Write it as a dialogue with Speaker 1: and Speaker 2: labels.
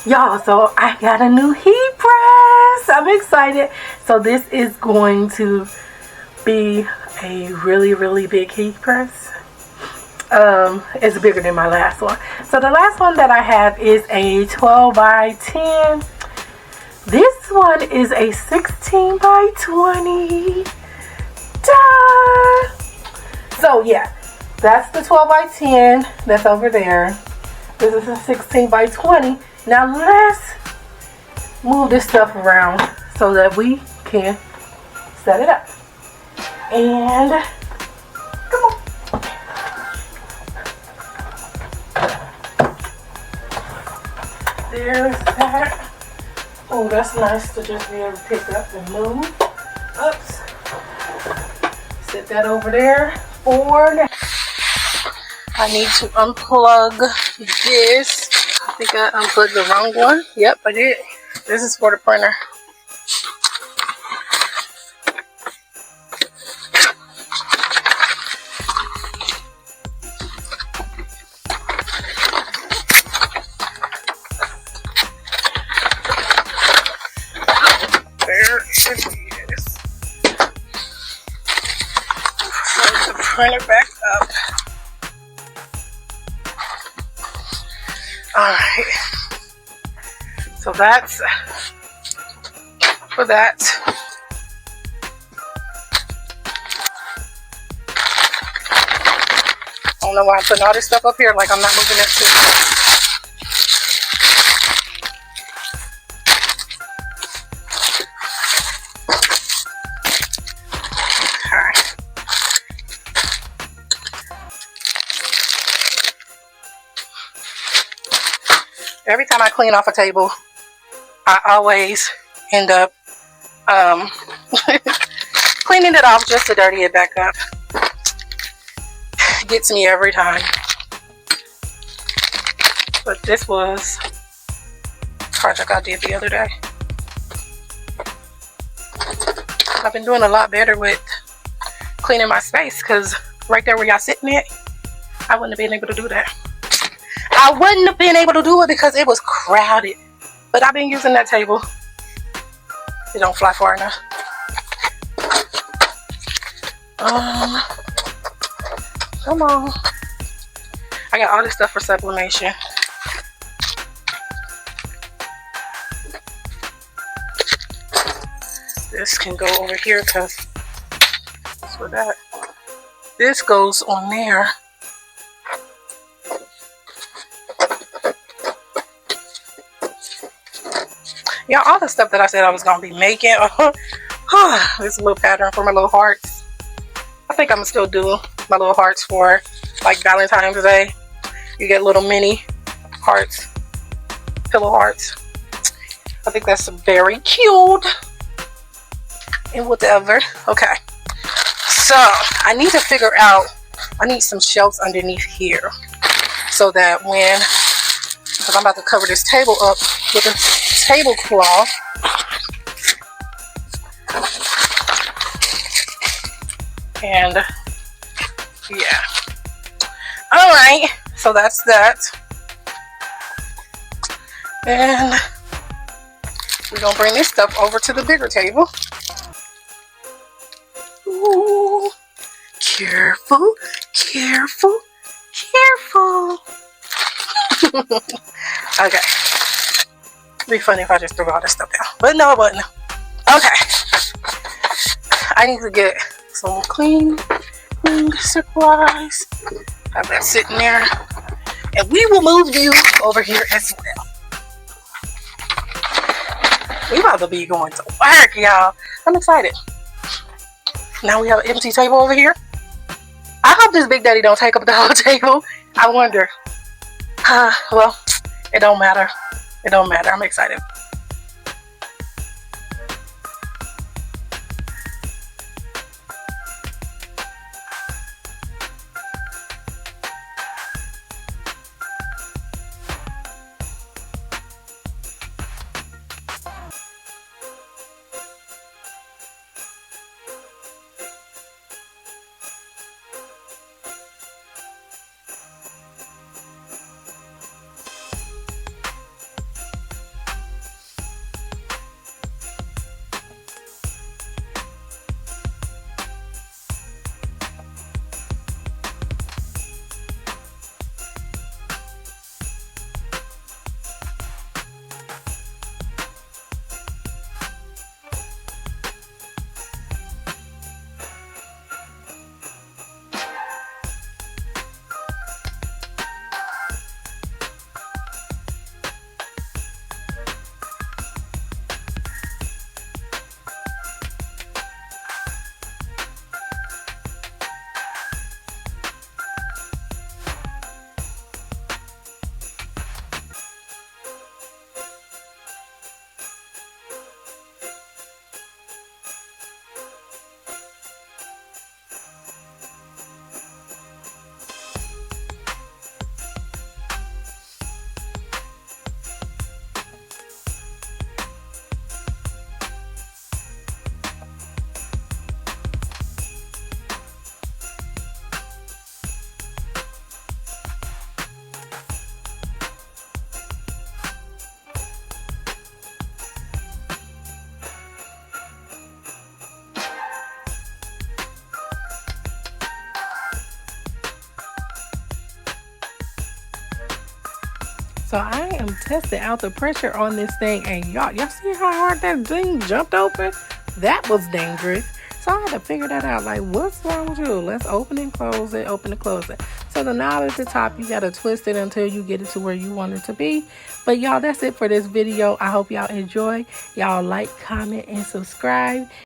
Speaker 1: Y'all, so I got a new heat press. I'm excited. So this is going to be a really big heat press. It's bigger than my last one. So the last one that I have is a 12 by 10. This one is a 16 by 20. Duh! So yeah, that's the 12 by 10 that's over there. This is a 16 by 20. Now let's move this stuff around so that we can set it up. And come on. There's that. Oh, that's nice to just be able to pick up and move. Oops. Set that over there for now. I need to unplug this. I think I unplugged the wrong one. Yep, I did. This is for the printer. There it is. Put the printer back up. Alright, so that's for that. I don't know why I'm putting all this stuff up here like I'm not moving that shit. Every time I clean off a table, I always end up cleaning it off just to dirty it back up. It gets me every time. But this was a project I did the other day. I've been doing a lot better with cleaning my space because right there where y'all sitting at, I wouldn't have been able to do that. I wouldn't have been able to do it because it was crowded. But I've been using that table. It don't fly far enough. Come on. I got all this stuff for sublimation. This can go over here because that's for that. This goes on there. Yeah, all the stuff that I said I was going to be making. This little pattern for my little hearts. I think I'm going to still do my little hearts for like Valentine's Day. You get little mini hearts, pillow hearts. I think that's very cute. And whatever. Okay. So, I need to figure out, I need some shelves underneath here. So that when, because I'm about to cover this table up with a tablecloth. And yeah. Alright, so that's that. And we're gonna bring this stuff over to the bigger table. Ooh, careful, careful, careful. Okay. It'd be funny if I just threw all this stuff down. But no, it wasn't. Okay. I need to get some clean supplies. Have that sitting there. And we will move you over here as well. We about to be going to work, y'all. I'm excited. Now we have an empty table over here. I hope this Big Daddy don't take up the whole table. I wonder. Well, it don't matter. It don't matter. I'm excited. So I am testing out the pressure on this thing, and y'all see how hard that thing jumped open? That was dangerous. So I had to figure that out. Like, what's wrong with you? Let's open and close it, open and close it. So the knob at the top, you gotta twist it until you get it to where you want it to be. But y'all, that's it for this video. I hope y'all enjoy. Y'all like, comment, and subscribe.